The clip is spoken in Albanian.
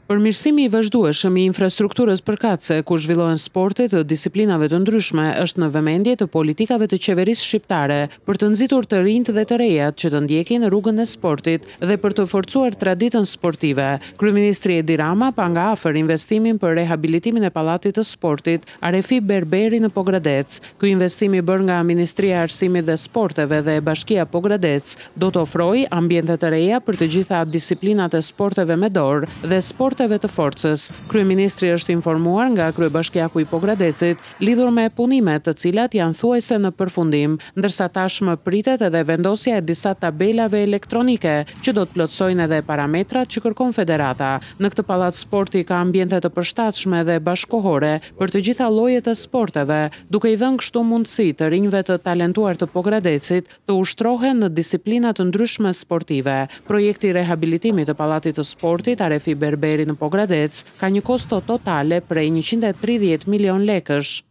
Përmirësimi i vazhdueshëm i infrastrukturës përkatëse ku zhvillohen sportet të disiplinave të ndryshme është në vëmendje të politikave të qeverisë shqiptare për të nxitur të rinjt dhe të rejat që të ndjekin rrugën e sportit dhe për të forcuar traditën sportive. Kryeministri Edi Rama pa nga afër investimin për rehabilitimin e pallatit të sportit Arefi Berberi në Pogradec. Ky investim i bërë nga Ministria e Arsimit dhe Sporteve dhe Bashkia Pogradec do të ofrojë ambiente të reja për të gjitha disiplinat e sporteve me dorë dhe sporteve të forcës. Kryeministri është informuar nga kryebashkiaku i Pogradecit lidhur me punimet të cilat janë thuajse në përfundim, ndërsa tashmë pritet edhe vendosja e disa tabelave elektronike që do të plotësojnë edhe parametrat që kërkon federata. Në këtë pallat sporti ka ambiente të përshtatshme dhe bashkohore për të gjitha llojet e sporteve, duke i dhënë kështu mundësi të rinjve të talentuar të Pogradecit të ushtrohen në disiplina të ndryshme sportive. Projekti i rehabilitimit të pallatit të sportit Arefi Berberi në Pogradec ka një kosto totale prej 130 milion lekësh.